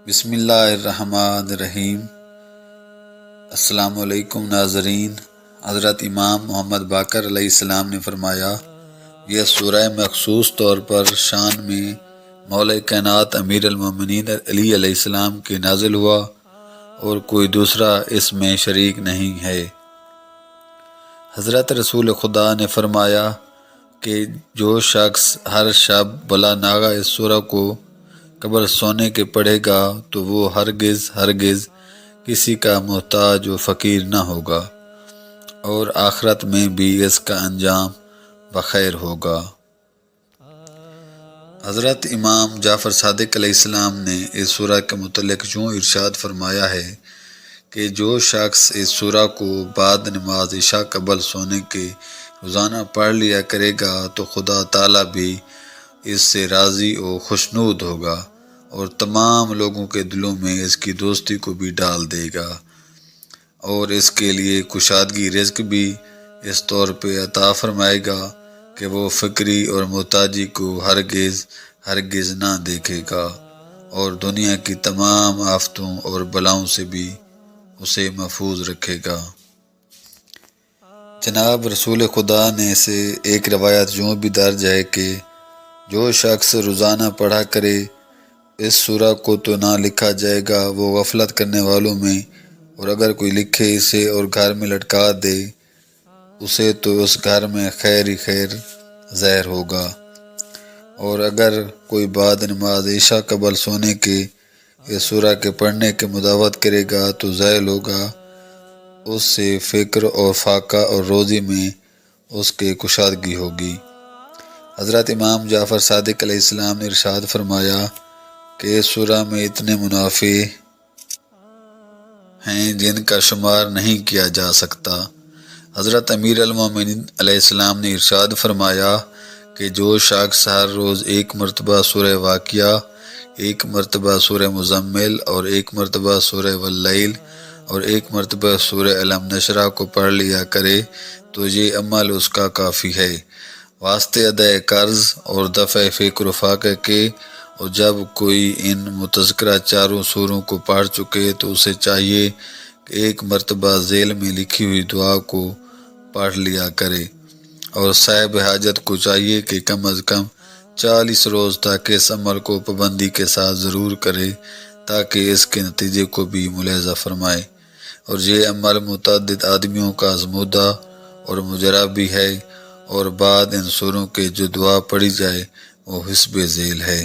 بسم اللہ الرحمن الرحیم۔ السلام علیکم ناظرین۔ حضرت امام محمد باقر علیہ السلام نے فرمایا، یہ سورہ مخصوص طور پر شان میں مولا کائنات امیر المومنین علی علیہ السلام کے نازل ہوا اور کوئی دوسرا اس میں شریک نہیں ہے۔ حضرت رسول خدا نے فرمایا کہ جو شخص ہر شب بلا ناغہ اس سورہ کو قبل سونے کے پڑھے گا تو وہ ہرگز کسی کا محتاج و فقیر نہ ہوگا اور آخرت میں بھی اس کا انجام بخیر ہوگا۔ حضرت امام جعفر صادق علیہ السلام نے اس سورہ کے متعلق یوں ارشاد فرمایا ہے کہ جو شخص اس سورہ کو بعد نماز عشاء قبل سونے کے روزانہ پڑھ لیا کرے گا تو خدا تعالیٰ بھی اس سے راضی و خوشنود ہوگا اور تمام لوگوں کے دلوں میں اس کی دوستی کو بھی ڈال دے گا اور اس کے لیے کشادگی رزق بھی اس طور پہ عطا فرمائے گا کہ وہ فقری اور محتاجی کو ہرگز نہ دیکھے گا اور دنیا کی تمام آفتوں اور بلاؤں سے بھی اسے محفوظ رکھے گا۔ جناب رسول خدا نے سے ایک روایت یوں بھی درج ہے کہ جو شخص روزانہ پڑھا کرے اس سورہ کو تو نہ لکھا جائے گا وہ غفلت کرنے والوں میں، اور اگر کوئی لکھے اسے اور گھر میں لٹکا دے اسے تو اس گھر میں خیر ہی خیر ظاہر ہوگا، اور اگر کوئی بعد نماز عشاء قبل سونے کے اس سورہ کے پڑھنے کے مداوت کرے گا تو ظاہر ہوگا اس سے فکر اور فاقہ اور روزی میں اس کے کشادگی ہوگی۔ حضرت امام جعفر صادق علیہ السلام نے ارشاد فرمایا کہ اس سورہ میں اتنے منافع ہیں جن کا شمار نہیں کیا جا سکتا۔ حضرت امیر المومنین علیہ السلام نے ارشاد فرمایا کہ جو شخص ہر روز ایک مرتبہ سورہ واقعہ، ایک مرتبہ سورہ مزمل اور ایک مرتبہ سورہ واللیل اور ایک مرتبہ سورہ علم نشرہ کو پڑھ لیا کرے تو یہ عمل اس کا کافی ہے واسطے ادائے قرض اور دفع فقر و فاقہ کے، اور جب کوئی ان متذکرہ چاروں سوروں کو پڑھ چکے تو اسے چاہیے کہ ایک مرتبہ ذیل میں لکھی ہوئی دعا کو پڑھ لیا کرے، اور صاحب حاجت کو چاہیے کہ کم از کم 40 روز تک اس عمل کو پابندی کے ساتھ ضرور کرے تاکہ اس کے نتیجے کو بھی ملاحظہ فرمائے، اور یہ عمل متعدد آدمیوں کا آزمودہ اور مجرب بھی ہے، اور بعد ان سوروں کے جو دعا پڑھی جائے وہ حسب ذیل ہے۔